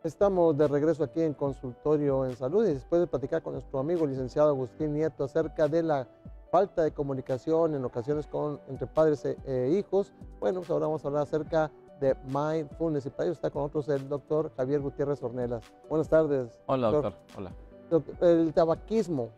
Estamos de regreso aquí en Consultorio en Salud y después de platicar con nuestro amigo licenciado Agustín Nieto acerca de la falta de comunicación en ocasiones entre padres e hijos, bueno, pues ahora vamos a hablar acerca de mindfulness y para ello está con nosotros el doctor Javier Gutiérrez Ornelas. Buenas tardes, Hola, doctor. doctor. Hola. El tabaquismo.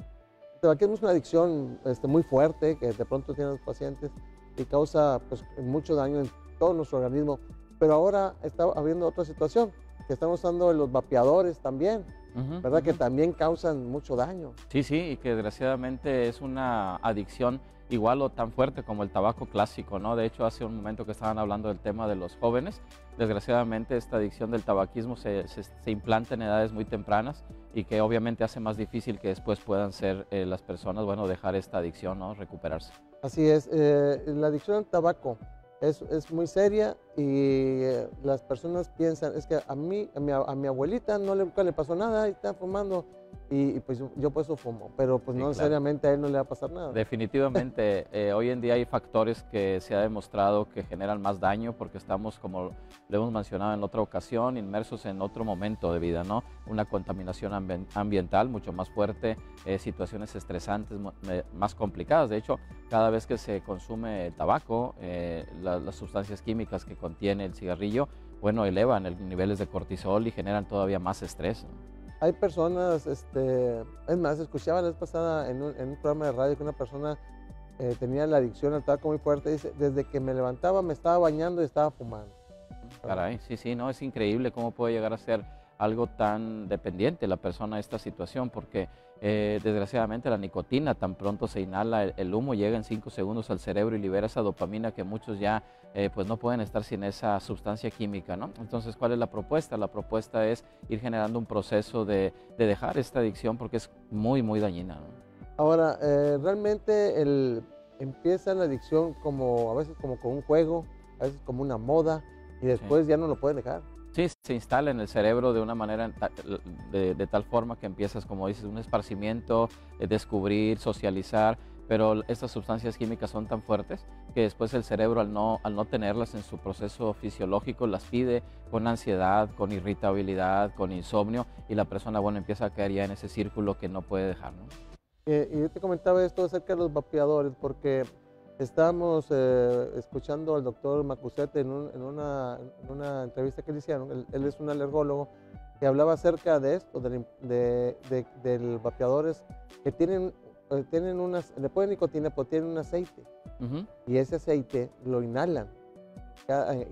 El tabaquismo es una adicción muy fuerte que de pronto tienen los pacientes y causa pues, mucho daño en todo nuestro organismo. Pero ahora está habiendo otra situación, que estamos usando los vapeadores también, Ujú, ¿verdad? Que ujú. también causan mucho daño. Sí, sí, y que desgraciadamente es una adicción igual o tan fuerte como el tabaco clásico, ¿no? De hecho, hace un momento que estaban hablando del tema de los jóvenes, desgraciadamente esta adicción del tabaquismo se implanta en edades muy tempranas y que obviamente hace más difícil que después puedan ser las personas, bueno, dejar esta adicción, ¿no? Recuperarse. Así es, la adicción al tabaco es muy seria y las personas piensan, es que a mi abuelita nunca le pasó nada y está fumando y pues yo por eso fumo, pero pues Sí, no claro. necesariamente a él no le va a pasar nada. Definitivamente, hoy en día hay factores que se ha demostrado que generan más daño porque estamos, como lo hemos mencionado en otra ocasión, inmersos en otro momento de vida, ¿no? Una contaminación ambiental mucho más fuerte, situaciones estresantes, más complicadas. De hecho, cada vez que se consume tabaco, las sustancias químicas que contiene el cigarrillo, bueno, elevan niveles de cortisol y generan todavía más estrés, ¿no? Hay personas, es más, escuchaba la vez pasada en un programa de radio que una persona tenía la adicción al tabaco muy fuerte, dice, desde que me levantaba me estaba bañando y estaba fumando, ¿verdad? Caray, sí, sí, no, es increíble cómo puede llegar a ser algo tan dependiente la persona de esta situación, porque desgraciadamente la nicotina, tan pronto se inhala el humo, llega en 5 segundos al cerebro y libera esa dopamina que muchos ya pues no pueden estar sin esa sustancia química, ¿no? Entonces, ¿cuál es la propuesta? La propuesta es ir generando un proceso de dejar esta adicción porque es muy, muy dañina, ¿no? Ahora, realmente empieza la adicción como a veces como con un juego, a veces como una moda y Sí. después ya no lo pueden dejar. Sí, se instala en el cerebro de una manera, de tal forma que empiezas, como dices, un esparcimiento, descubrir, socializar, pero estas sustancias químicas son tan fuertes que después el cerebro al no tenerlas en su proceso fisiológico las pide con ansiedad, con irritabilidad, con insomnio y la persona, bueno, empieza a caer ya en ese círculo que no puede dejar, ¿no? Y yo te comentaba esto acerca de los vapeadores porque estábamos escuchando al doctor Macucete en una entrevista que le hicieron, él es un alergólogo, que hablaba acerca de esto, del vapeadores que tienen le ponen nicotina, pero tienen un aceite Ujú. y ese aceite lo inhalan.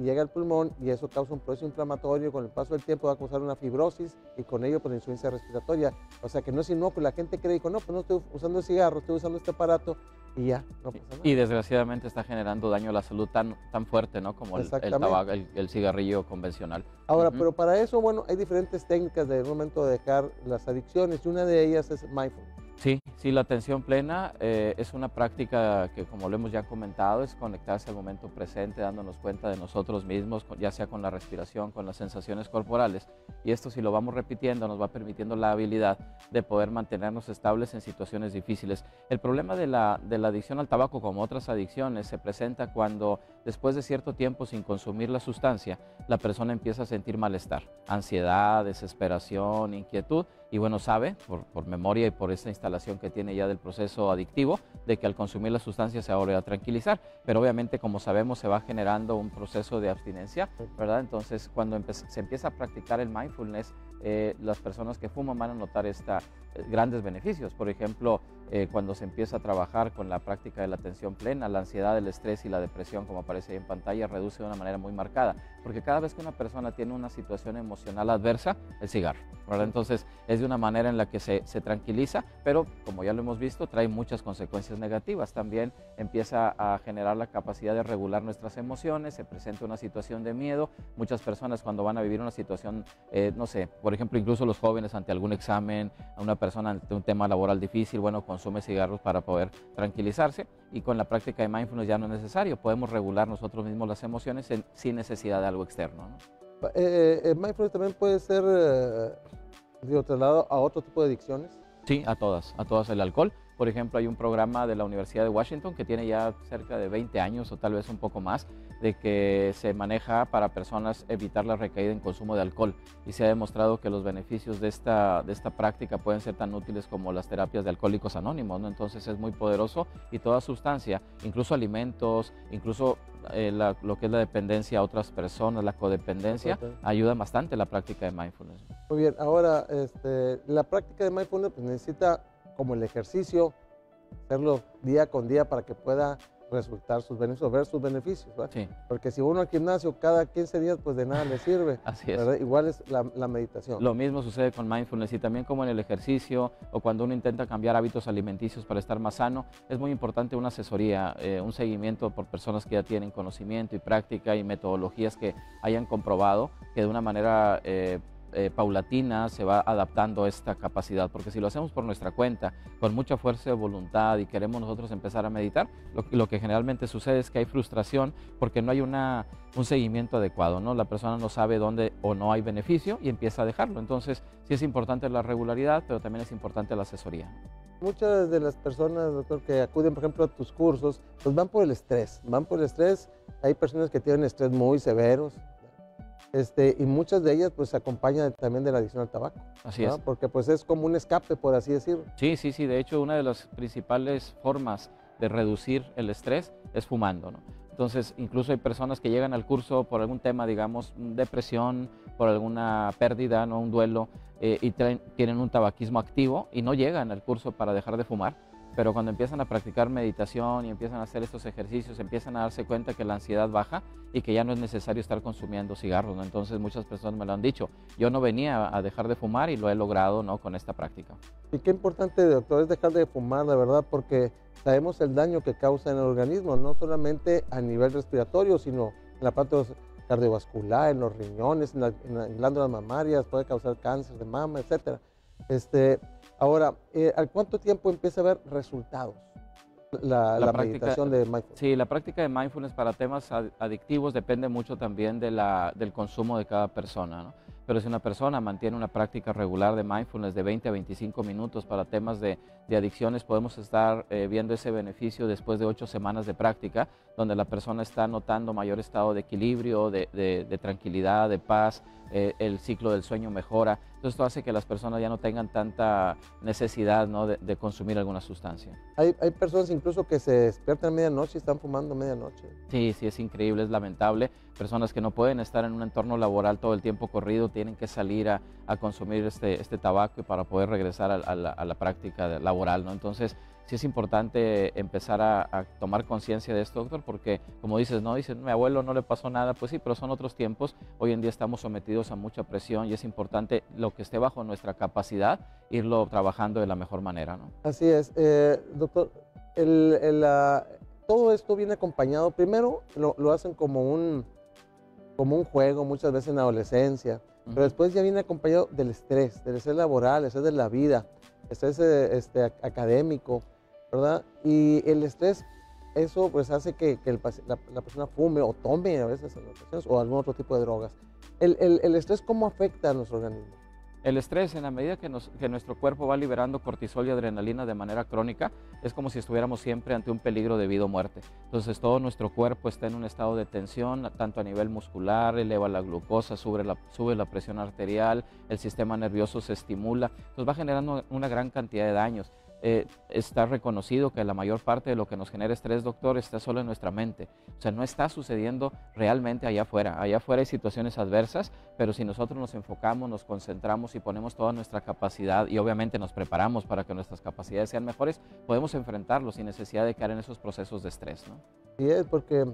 Llega al pulmón y eso causa un proceso inflamatorio, con el paso del tiempo va a causar una fibrosis y con ello pues insuficiencia respiratoria, o sea que no es inocuo, la gente cree, dijo, no, pues no estoy usando el cigarro, estoy usando este aparato y ya, no pasa Y nada. desgraciadamente está generando daño a la salud tan fuerte, ¿no? Como el Exactamente. tabaco, el cigarrillo convencional. Ahora, Ujú. pero para eso, bueno, hay diferentes técnicas de momento de dejar las adicciones y una de ellas es mindfulness. Sí, sí, la atención plena es una práctica que, como lo hemos ya comentado, es conectarse al momento presente, dándonos cuenta de nosotros mismos, ya sea con la respiración, con las sensaciones corporales. Y esto, si lo vamos repitiendo, nos va permitiendo la habilidad de poder mantenernos estables en situaciones difíciles. El problema de la adicción al tabaco, como otras adicciones, se presenta cuando, después de cierto tiempo sin consumir la sustancia, la persona empieza a sentir malestar, ansiedad, desesperación, inquietud. Y bueno, sabe, por memoria y por esta instalación que tiene ya del proceso adictivo, de que al consumir la sustancia se va a volver a tranquilizar. Pero obviamente, como sabemos, se va generando un proceso de abstinencia, ¿verdad? Entonces, cuando se empieza a practicar el mindfulness, las personas que fuman van a notar grandes beneficios. Por ejemplo, cuando se empieza a trabajar con la práctica de la atención plena, la ansiedad, el estrés y la depresión, como aparece ahí en pantalla, reduce de una manera muy marcada. Porque cada vez que una persona tiene una situación emocional adversa, el cigarro, ¿verdad? Entonces, es de una manera en la que se tranquiliza, pero como ya lo hemos visto, trae muchas consecuencias negativas. También empieza a generar la capacidad de regular nuestras emociones, se presenta una situación de miedo. Muchas personas cuando van a vivir una situación, no sé, por ejemplo, incluso los jóvenes ante algún examen, a una persona ante un tema laboral difícil, bueno, consume cigarros para poder tranquilizarse y con la práctica de mindfulness ya no es necesario. Podemos regular nosotros mismos las emociones sin necesidad de algo externo, ¿no? Mindfulness también puede ser, digo, trasladado a otro tipo de adicciones. Sí, a todas el alcohol. Por ejemplo, hay un programa de la Universidad de Washington que tiene ya cerca de 20 años o tal vez un poco más, de que se maneja para personas evitar la recaída en consumo de alcohol, y se ha demostrado que los beneficios de esta práctica pueden ser tan útiles como las terapias de Alcohólicos Anónimos, ¿no? Entonces es muy poderoso, y toda sustancia, incluso alimentos, incluso lo que es la dependencia a otras personas, la codependencia, ayuda bastante la práctica de mindfulness. Muy bien, ahora la práctica de mindfulness pues, necesita, como el ejercicio, hacerlo día con día para que pueda resultar sus beneficios, ver sus beneficios, ¿verdad? Sí. Porque si uno al gimnasio cada 15 días, pues de nada le sirve. Así es. ¿Verdad? Igual es la meditación. Lo mismo sucede con mindfulness, y también como en el ejercicio o cuando uno intenta cambiar hábitos alimenticios para estar más sano, es muy importante una asesoría, un seguimiento por personas que ya tienen conocimiento y práctica y metodologías que hayan comprobado que de una manera paulatina se va adaptando esta capacidad, porque si lo hacemos por nuestra cuenta, con mucha fuerza de voluntad y queremos nosotros empezar a meditar, lo que generalmente sucede es que hay frustración porque no hay un seguimiento adecuado, ¿no? La persona no sabe dónde o no hay beneficio y empieza a dejarlo. Entonces sí es importante la regularidad, pero también es importante la asesoría. Muchas de las personas, doctor, que acuden, por ejemplo, a tus cursos, pues van por el estrés, hay personas que tienen estrés muy severos, y muchas de ellas pues se acompañan también de la adicción al tabaco. Así ¿no? es. Porque pues es como un escape, por así decirlo. Sí, de hecho una de las principales formas de reducir el estrés es fumando, ¿no? Entonces incluso hay personas que llegan al curso por algún tema, digamos, depresión, por alguna pérdida, ¿no? Un duelo, y tienen un tabaquismo activo y no llegan al curso para dejar de fumar. Pero cuando empiezan a practicar meditación y empiezan a hacer estos ejercicios, empiezan a darse cuenta que la ansiedad baja y que ya no es necesario estar consumiendo cigarros, ¿no? Entonces muchas personas me lo han dicho. Yo no venía a dejar de fumar y lo he logrado, ¿no? Con esta práctica. Y qué importante, doctor, es dejar de fumar, la verdad, porque sabemos el daño que causa en el organismo, no solamente a nivel respiratorio, sino en la parte cardiovascular, en los riñones, en las glándulas mamarias, puede causar cáncer de mama, etcétera. Ahora, ¿al cuánto tiempo empieza a haber resultados la meditación de mindfulness? Sí, la práctica de mindfulness para temas adictivos depende mucho también del consumo de cada persona, ¿no? Pero si una persona mantiene una práctica regular de mindfulness de 20 a 25 minutos para temas de adicciones, podemos estar viendo ese beneficio después de 8 semanas de práctica, donde la persona está notando mayor estado de equilibrio, de tranquilidad, de paz, el ciclo del sueño mejora. Entonces esto hace que las personas ya no tengan tanta necesidad, ¿no? de consumir alguna sustancia. Hay personas incluso que se despiertan a medianoche y están fumando a medianoche. Sí, es increíble, es lamentable. Personas que no pueden estar en un entorno laboral todo el tiempo corrido, tienen que salir a consumir este tabaco para poder regresar a la práctica laboral, ¿no? Entonces sí es importante empezar a tomar conciencia de esto, doctor, porque como dices, ¿no? Dicen, mi abuelo no le pasó nada, pues sí, pero son otros tiempos. Hoy en día estamos sometidos a mucha presión y es importante lo que esté bajo nuestra capacidad, irlo trabajando de la mejor manera, ¿no? Así es. Doctor, todo esto viene acompañado, primero lo hacen como un juego, muchas veces en la adolescencia, pero después ya viene acompañado del estrés laboral, el estrés de la vida, estrés académico, ¿verdad? Y el estrés, eso pues hace que la persona fume o tome a veces en ocasiones, o algún otro tipo de drogas. El estrés, ¿cómo afecta a nuestro organismo? El estrés, en la medida que nuestro cuerpo va liberando cortisol y adrenalina de manera crónica, es como si estuviéramos siempre ante un peligro de vida o muerte. Entonces todo nuestro cuerpo está en un estado de tensión, tanto a nivel muscular, eleva la glucosa, sube la presión arterial, el sistema nervioso se estimula, entonces va generando una gran cantidad de daños. Está reconocido que la mayor parte de lo que nos genera estrés, doctor, está solo en nuestra mente. O sea, no está sucediendo realmente allá afuera. Allá afuera hay situaciones adversas, pero si nosotros nos enfocamos, nos concentramos y ponemos toda nuestra capacidad y obviamente nos preparamos para que nuestras capacidades sean mejores, podemos enfrentarlos sin necesidad de caer en esos procesos de estrés, ¿no? Sí, es porque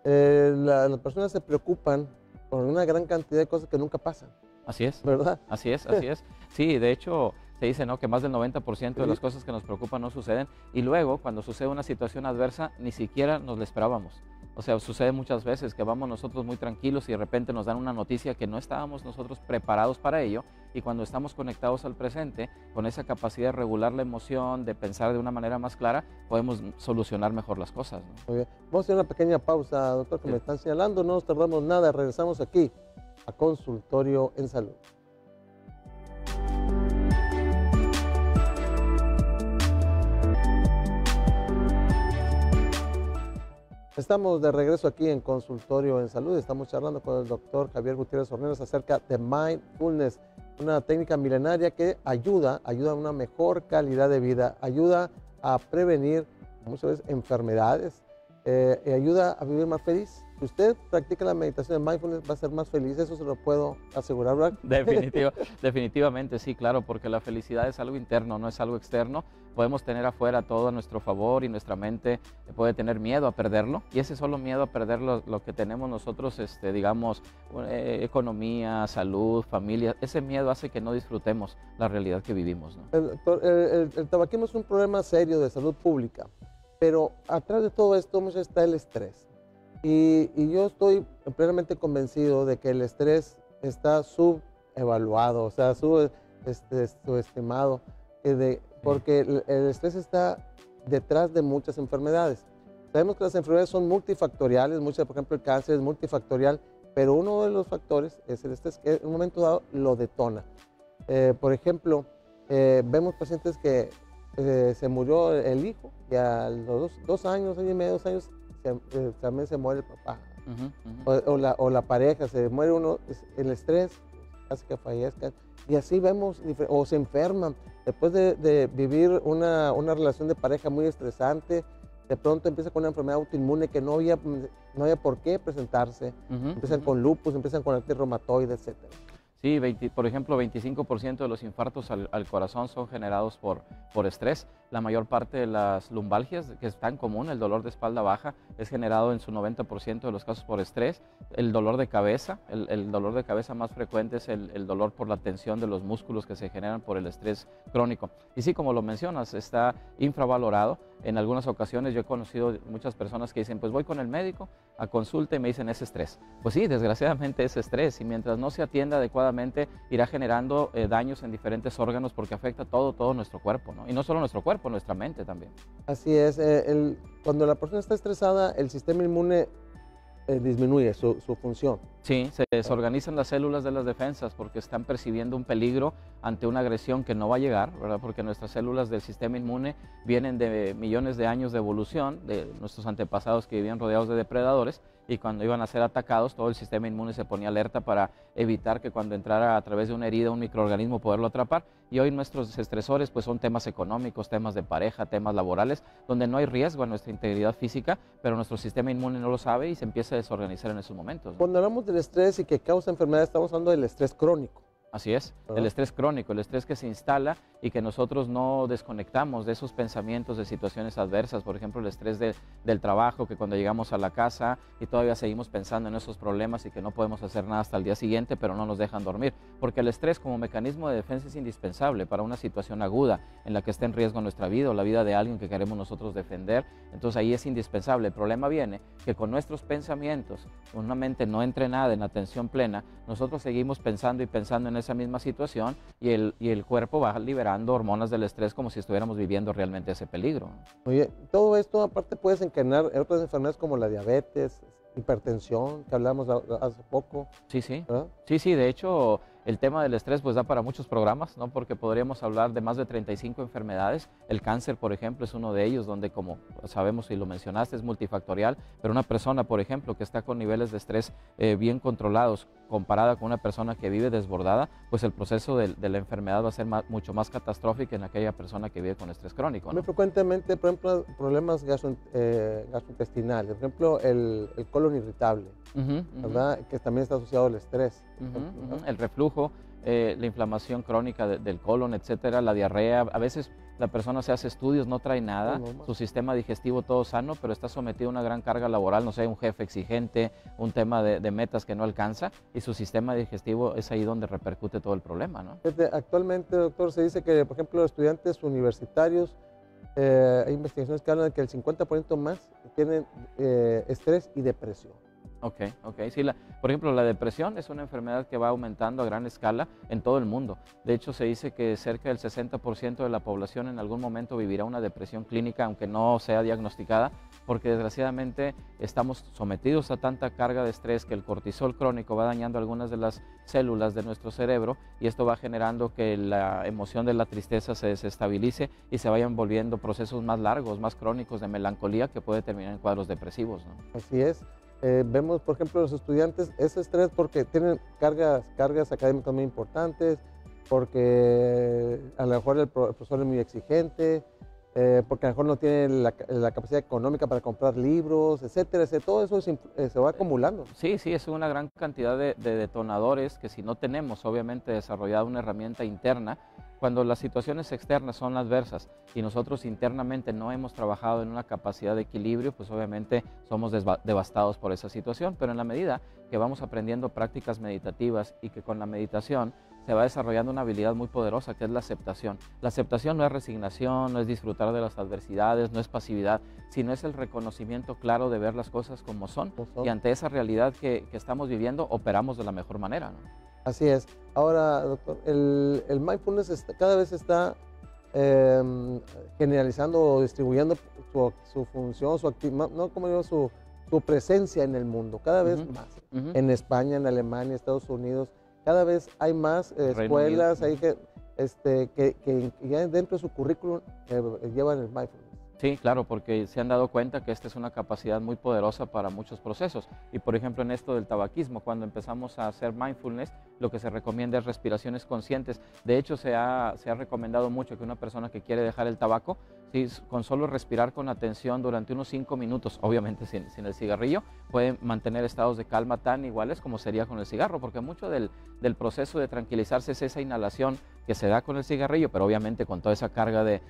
las personas se preocupan por una gran cantidad de cosas que nunca pasan. Así es. ¿Verdad? Así es. Sí, de hecho, se dice, ¿no?, que más del 90% de las cosas que nos preocupan no suceden, y luego cuando sucede una situación adversa ni siquiera nos la esperábamos. O sea, sucede muchas veces que vamos nosotros muy tranquilos y de repente nos dan una noticia que no estábamos nosotros preparados para ello, y cuando estamos conectados al presente, con esa capacidad de regular la emoción, de pensar de una manera más clara, podemos solucionar mejor las cosas, ¿no? Muy bien. Vamos a hacer una pequeña pausa, doctor, que me están señalando, no nos tardamos nada, regresamos aquí a Consultorio en Salud. Estamos de regreso aquí en Consultorio en Salud. Estamos charlando con el doctor Javier Gutiérrez Horneros acerca de Mindfulness, una técnica milenaria que ayuda a una mejor calidad de vida, ayuda a prevenir muchas veces enfermedades y ayuda a vivir más feliz. Si usted practica la meditación de Mindfulness, va a ser más feliz, eso se lo puedo asegurar, ¿verdad? Definitivamente sí, claro, porque la felicidad es algo interno, no es algo externo. Podemos tener afuera todo a nuestro favor y nuestra mente puede tener miedo a perderlo, y ese solo miedo a perder lo que tenemos nosotros, digamos, economía, salud, familia, ese miedo hace que no disfrutemos la realidad que vivimos, ¿no? El tabaquismo es un problema serio de salud pública, pero atrás de todo esto muchas está el estrés. Y yo estoy plenamente convencido de que el estrés está subevaluado, o sea, subestimado, porque el estrés está detrás de muchas enfermedades. Sabemos que las enfermedades son multifactoriales, por ejemplo el cáncer es multifactorial, pero uno de los factores es el estrés, que en un momento dado lo detona. Por ejemplo, vemos pacientes que se murió el hijo y a los 2 años, año y medio, 2 años, también se muere el papá. O la pareja, se muere uno, el estrés hace que fallezcan. Y así vemos, o se enferman. Después de vivir una relación de pareja muy estresante, de pronto empieza con una enfermedad autoinmune que no había por qué presentarse. Empiezan con lupus, empiezan con artritis reumatoide, etc. Sí, por ejemplo, 25% de los infartos al corazón son generados por estrés. La mayor parte de las lumbalgias, que es tan común, el dolor de espalda baja, es generado en su 90% de los casos por estrés. El dolor de cabeza, el dolor de cabeza más frecuente es el dolor por la tensión de los músculos que se generan por el estrés crónico. Y sí, como lo mencionas, está infravalorado. En algunas ocasiones yo he conocido muchas personas que dicen, pues voy con el médico a consulta y me dicen, es estrés. Pues sí, desgraciadamente es estrés, y mientras no se atienda adecuadamente irá generando daños en diferentes órganos porque afecta todo nuestro cuerpo, ¿no? Y no solo nuestro cuerpo, nuestra mente también. Así es, cuando la persona está estresada, el sistema inmune disminuye su función. Sí, se desorganizan las células de las defensas porque están percibiendo un peligro ante una agresión que no va a llegar, ¿verdad? Porque nuestras células del sistema inmune vienen de millones de años de evolución, de nuestros antepasados que vivían rodeados de depredadores, y cuando iban a ser atacados, todo el sistema inmune se ponía alerta para evitar que cuando entrara a través de una herida un microorganismo poderlo atrapar. Y hoy nuestros estresores pues son temas económicos, temas de pareja, temas laborales, donde no hay riesgo a nuestra integridad física, pero nuestro sistema inmune no lo sabe y se empieza a desorganizar en esos momentos, ¿no? Cuando hablamos del estrés y que causa enfermedad, estamos hablando del estrés crónico. Así es, el estrés crónico, el estrés que se instala y que nosotros no desconectamos de esos pensamientos de situaciones adversas. Por ejemplo, el estrés del trabajo, que cuando llegamos a la casa y todavía seguimos pensando en esos problemas y que no podemos hacer nada hasta el día siguiente, pero no nos dejan dormir. Porque el estrés como mecanismo de defensa es indispensable para una situación aguda en la que esté en riesgo nuestra vida o la vida de alguien que queremos nosotros defender. Entonces ahí es indispensable. El problema viene que con nuestros pensamientos, con una mente no entrenada en atención plena, nosotros seguimos pensando y pensando en esa misma situación y el cuerpo va liberando hormonas del estrés como si estuviéramos viviendo realmente ese peligro. Oye, todo esto aparte puede desencadenar otras enfermedades como la diabetes, hipertensión, que hablamos hace poco. Sí, sí. ¿Verdad? Sí, de hecho el tema del estrés pues da para muchos programas, ¿no? Porque podríamos hablar de más de 35 enfermedades. El cáncer, por ejemplo, es uno de ellos, donde como sabemos y lo mencionaste, es multifactorial, pero una persona, por ejemplo, que está con niveles de estrés bien controlados, comparada con una persona que vive desbordada, pues el proceso de la enfermedad va a ser mucho más catastrófico en aquella persona que vive con estrés crónico, ¿no? Muy frecuentemente, por ejemplo, problemas gastrointestinales, por ejemplo, el colon irritable, ¿verdad? Que también está asociado al estrés. El reflujo, la inflamación crónica del colon, etcétera, la diarrea. A veces la persona se hace estudios, no trae nada, su sistema digestivo todo sano, pero está sometido a una gran carga laboral, no sé, un jefe exigente, un tema de metas que no alcanza, y su sistema digestivo es ahí donde repercute todo el problema, ¿no? Actualmente, doctor, se dice que, por ejemplo, los estudiantes universitarios, hay investigaciones que hablan de que el 50% más tienen estrés y depresión. Ok. Sí, por ejemplo, la depresión es una enfermedad que va aumentando a gran escala en todo el mundo. De hecho, se dice que cerca del 60% de la población en algún momento vivirá una depresión clínica, aunque no sea diagnosticada, porque desgraciadamente estamos sometidos a tanta carga de estrés que el cortisol crónico va dañando algunas de las células de nuestro cerebro y esto va generando que la emoción de la tristeza se desestabilice y se vayan volviendo procesos más largos, más crónicos de melancolía que puede terminar en cuadros depresivos, ¿no? Así es. Vemos, por ejemplo, los estudiantes, ese estrés porque tienen cargas académicas muy importantes, porque a lo mejor el profesor es muy exigente, porque a lo mejor no tiene la capacidad económica para comprar libros, etcétera, etcétera. Todo eso se va acumulando. Sí, sí, es una gran cantidad de detonadores que si no tenemos obviamente desarrollada una herramienta interna, cuando las situaciones externas son adversas y nosotros internamente no hemos trabajado en una capacidad de equilibrio, pues obviamente somos devastados por esa situación, pero en la medida que vamos aprendiendo prácticas meditativas y que con la meditación se va desarrollando una habilidad muy poderosa que es la aceptación. La aceptación no es resignación, no es disfrutar de las adversidades, no es pasividad, sino es el reconocimiento claro de ver las cosas como son y ante esa realidad que estamos viviendo operamos de la mejor manera, ¿no? Así es. Ahora, doctor, el mindfulness cada vez está generalizando o distribuyendo su función, su actividad, no como digo, su presencia en el mundo, cada vez más. En España, en Alemania, Estados Unidos, cada vez hay más escuelas ahí que ya dentro de su currículum llevan el mindfulness. Sí, claro, porque se han dado cuenta que esta es una capacidad muy poderosa para muchos procesos. Y por ejemplo, en esto del tabaquismo, cuando empezamos a hacer mindfulness, lo que se recomienda es respiraciones conscientes. De hecho, se ha recomendado mucho que una persona que quiere dejar el tabaco, sí, con solo respirar con atención durante unos 5 minutos, obviamente sin el cigarrillo, puede mantener estados de calma tan iguales como sería con el cigarro, porque mucho del proceso de tranquilizarse es esa inhalación que se da con el cigarrillo, pero obviamente con toda esa carga de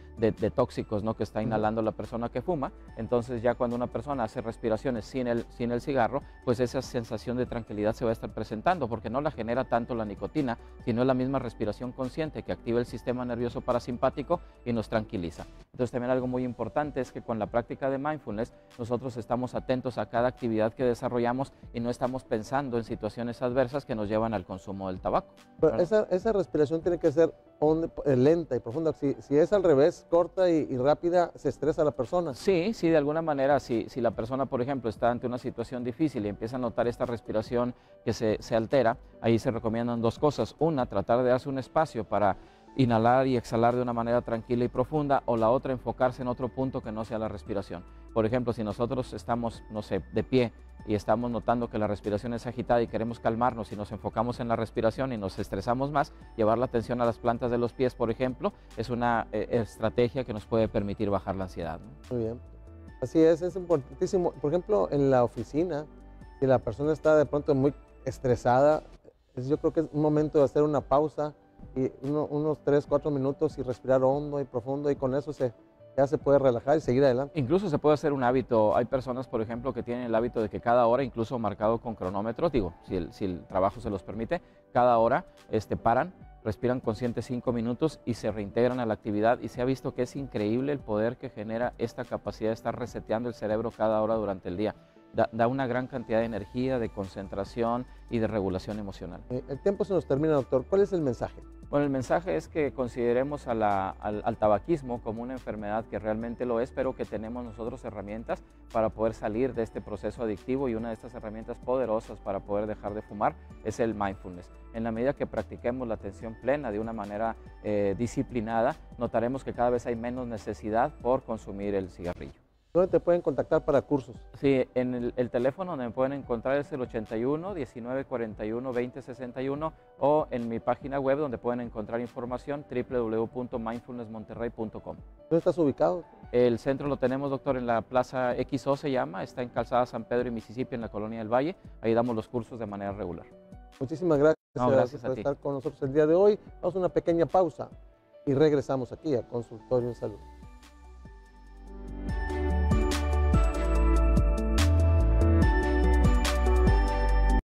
tóxicos, ¿no?, que está inhalando la persona que fuma. Entonces ya cuando una persona hace respiraciones sin el cigarro, pues esa sensación de tranquilidad se va a estar presentando, porque no la genera tanto la nicotina, sino la misma respiración consciente que activa el sistema nervioso parasimpático y nos tranquiliza. Entonces también algo muy importante es que con la práctica de mindfulness nosotros estamos atentos a cada actividad que desarrollamos y no estamos pensando en situaciones adversas que nos llevan al consumo del tabaco. Pero esa respiración tiene que ser lenta y profunda. Si es al revés, corta y rápida, se estresa a la persona. Sí, sí, de alguna manera, si la persona, por ejemplo, está ante una situación difícil y empieza a notar esta respiración que se altera, ahí se recomiendan 2 cosas. Una, tratar de darse un espacio para inhalar y exhalar de una manera tranquila y profunda, o la otra, enfocarse en otro punto que no sea la respiración. Por ejemplo, si nosotros estamos, no sé, de pie y estamos notando que la respiración es agitada y queremos calmarnos y nos enfocamos en la respiración y nos estresamos más, llevar la atención a las plantas de los pies, por ejemplo, es una estrategia que nos puede permitir bajar la ansiedad, ¿no? Muy bien. Así es importantísimo. Por ejemplo, en la oficina, si la persona está de pronto muy estresada, yo creo que es un momento de hacer una pausa y unos 3, 4 minutos y respirar hondo y profundo, y con eso ya se puede relajar y seguir adelante. Incluso se puede hacer un hábito. Hay personas, por ejemplo, que tienen el hábito de que cada hora, incluso marcado con cronómetros, digo, si el trabajo se los permite, cada hora paran, respiran conscientes 5 minutos y se reintegran a la actividad, y se ha visto que es increíble el poder que genera esta capacidad de estar reseteando el cerebro cada hora durante el día. Da una gran cantidad de energía, de concentración y de regulación emocional. El tiempo se nos termina, doctor. ¿Cuál es el mensaje? Bueno, el mensaje es que consideremos al tabaquismo como una enfermedad que realmente lo es, pero que tenemos nosotros herramientas para poder salir de este proceso adictivo, y una de estas herramientas poderosas para poder dejar de fumar es el mindfulness. En la medida que practiquemos la atención plena de una manera disciplinada, notaremos que cada vez hay menos necesidad por consumir el cigarrillo. ¿Dónde te pueden contactar para cursos? Sí, en el teléfono donde me pueden encontrar es el 81 19 41 20 61, o en mi página web donde pueden encontrar información, www.mindfulnessmonterrey.com. ¿Dónde estás ubicado? El centro lo tenemos, doctor, en la Plaza XO se llama, está en Calzada San Pedro y Mississippi, en la Colonia del Valle. Ahí damos los cursos de manera regular. Muchísimas gracias, gracias por estar con nosotros el día de hoy. Vamos a una pequeña pausa y regresamos aquí a Consultorio en Salud.